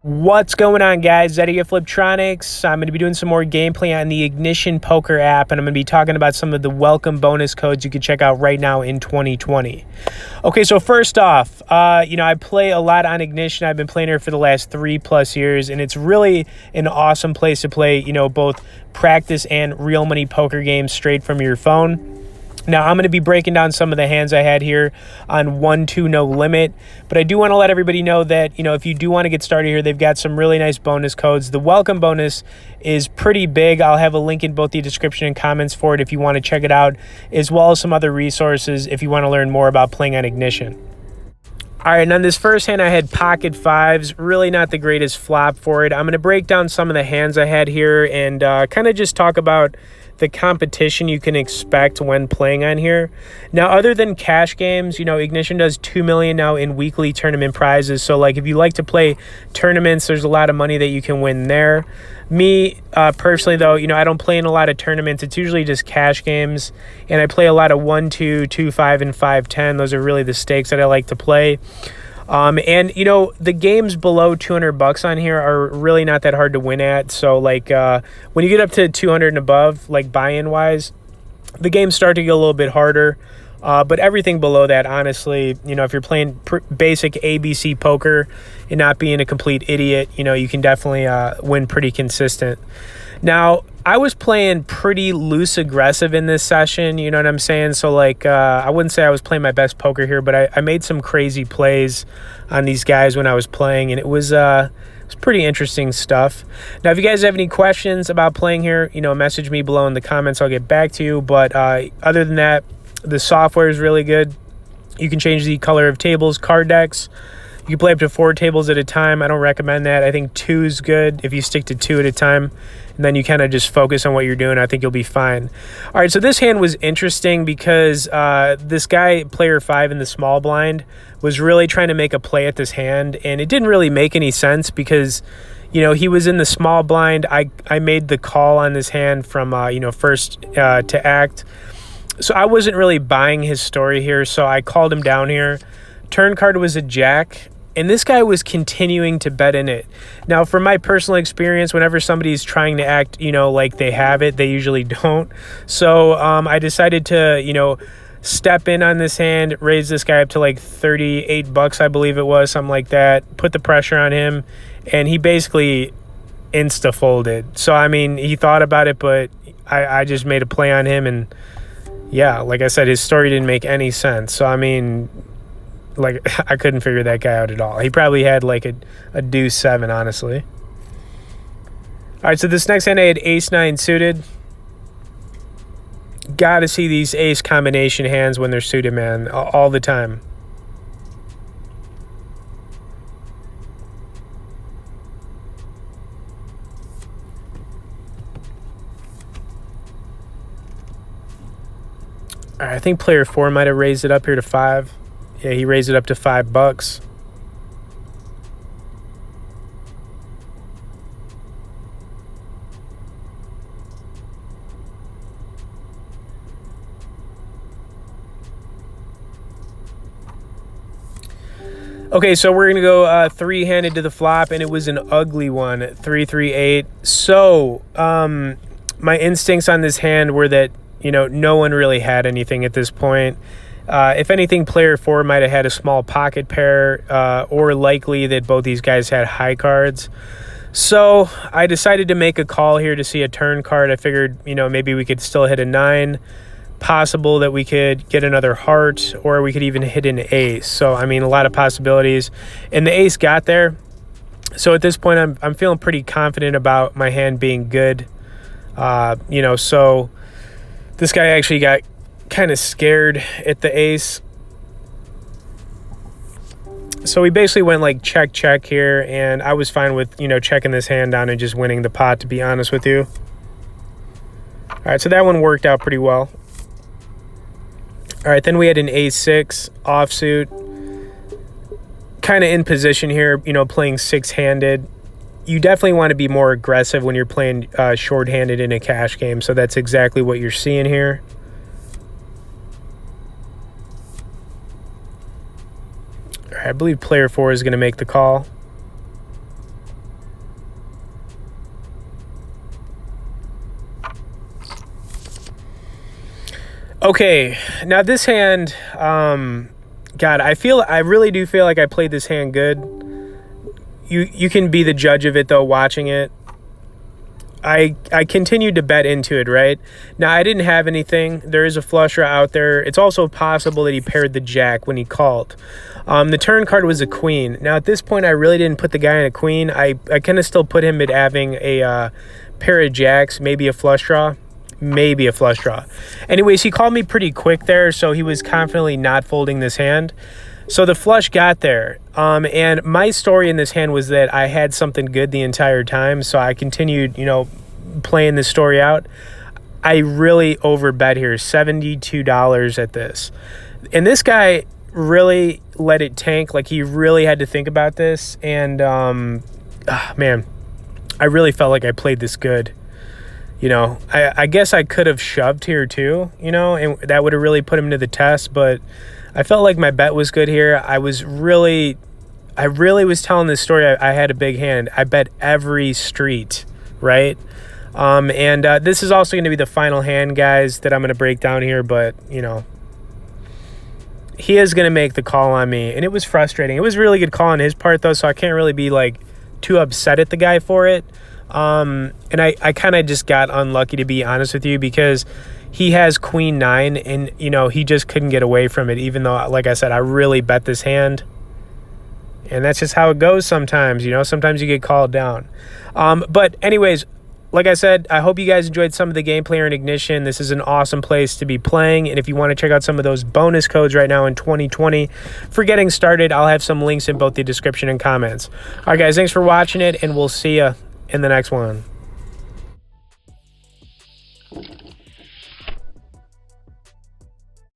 What's going on, guys? Eddie of Fliptroniks. I'm going to be doing some more gameplay on the Ignition Poker app, and I'm going to be talking about some of the welcome bonus codes you can check out right now in 2020. Okay, so first off, I play a lot on Ignition. I've been playing here for the last 3+ years, and it's really an awesome place to play, both practice and real money poker games straight from your phone. Now, I'm going to be breaking down some of the hands I had here on 1-2 no limit, but I do want to let everybody know that, if you do want to get started here, they've got some really nice bonus codes. The welcome bonus is pretty big. I'll have a link in both the description and comments for it if you want to check it out, as well as some other resources if you want to learn more about playing on Ignition. All right, and on this first hand, I had pocket fives, really not the greatest flop for it. I'm going to break down some of the hands I had here and kind of just talk about the competition you can expect when playing on here. Now, other than cash games, Ignition does $2 million now in weekly tournament prizes. So, if you like to play tournaments, there's a lot of money that you can win there. Me, personally, though, I don't play in a lot of tournaments. It's usually just cash games, and I play a lot of 1-2, 2-5, and 5-10. Those are really the stakes that I like to play. The games below $200 on here are really not that hard to win at. So when you get up to 200 and above, buy-in wise, the games start to get a little bit harder. But everything below that, honestly, if you're playing basic ABC poker and not being a complete idiot, you can definitely win pretty consistent. Now, I was playing pretty loose aggressive in this session, you know what I'm saying? So, I wouldn't say I was playing my best poker here, but I made some crazy plays on these guys when I was playing, and it was pretty interesting stuff. Now, if you guys have any questions about playing here, message me below in the comments. I'll get back to you. But other than that, the software is really good. You can change the color of tables, card decks. You can play up to 4 tables at a time. I don't recommend that. I think 2 is good if you stick to 2 at a time, and then you kind of just focus on what you're doing. I think you'll be fine. All right, so this hand was interesting because this guy, player 5 in the small blind, was really trying to make a play at this hand, and it didn't really make any sense because, he was in the small blind. I made the call on this hand from, first to act. So I wasn't really buying his story here, so I called him down here. Turn card was a jack, and this guy was continuing to bet in it. Now, from my personal experience, whenever somebody's trying to act, like they have it, they usually don't. So I decided to, step in on this hand, raise this guy up to $38, I believe it was, something like that, put the pressure on him, and he basically insta-folded. So, he thought about it, but I just made a play on him, and yeah, like I said, his story didn't make any sense. So, I couldn't figure that guy out at all. He probably had a deuce 7, honestly. All right, so this next hand I had ace 9 suited. Got to see these ace combination hands when they're suited, man, all the time. All right, I think player 4 might have raised it up here to 5. Yeah, he raised it up to $5. Okay, so we're going to go 3-handed to the flop, and it was an ugly one, 3-3-8. So, my instincts on this hand were that, no one really had anything at this point. If anything, player 4 might have had a small pocket pair, or likely that both these guys had high cards. So I decided to make a call here to see a turn card. I figured, maybe we could still hit a 9. Possible that we could get another heart, or we could even hit an ace. So, a lot of possibilities. And the ace got there. So at this point, I'm feeling pretty confident about my hand being good. So this guy actually got kind of scared at the ace. So we basically went check here, and I was fine with, checking this hand down and just winning the pot, to be honest with you. All right, so that one worked out pretty well. All right, then we had an ace 6 offsuit, kind of in position here, playing 6-handed. You definitely want to be more aggressive when you're playing short-handed in a cash game, so that's exactly what you're seeing here. I believe player 4 is going to make the call. Okay, now this hand, God, I really do feel like I played this hand good. You can be the judge of it though, watching it. I continued to bet into it, right? Now, I didn't have anything. There is a flush draw out there. It's also possible that he paired the jack when he called. The turn card was a queen. Now, at this point, I really didn't put the guy in a queen. I kind of still put him at having a pair of jacks, maybe a flush draw. Maybe a flush draw. Anyways, he called me pretty quick there, so he was confidently not folding this hand. So the flush got there, and my story in this hand was that I had something good the entire time, so I continued, playing this story out. I really overbet here, $72 at this. And this guy really let it tank, like he really had to think about this, and man, I really felt like I played this good. I guess I could have shoved here too, and that would have really put him to the test, but I felt like my bet was good here. I really was telling this story. I had a big hand. I bet every street, right? And this is also going to be the final hand, guys, that I'm going to break down here, but, he is going to make the call on me, and it was frustrating. It was a really good call on his part, though, so I can't really be, too upset at the guy for it. And I kind of just got unlucky, to be honest with you, because he has queen 9, and, he just couldn't get away from it, even though, like I said, I really bet this hand. And that's just how it goes sometimes, Sometimes you get called down. But anyways, like I said, I hope you guys enjoyed some of the gameplay in Ignition. This is an awesome place to be playing. And if you want to check out some of those bonus codes right now in 2020 for getting started, I'll have some links in both the description and comments. All right, guys, thanks for watching it, and we'll see you in the next one.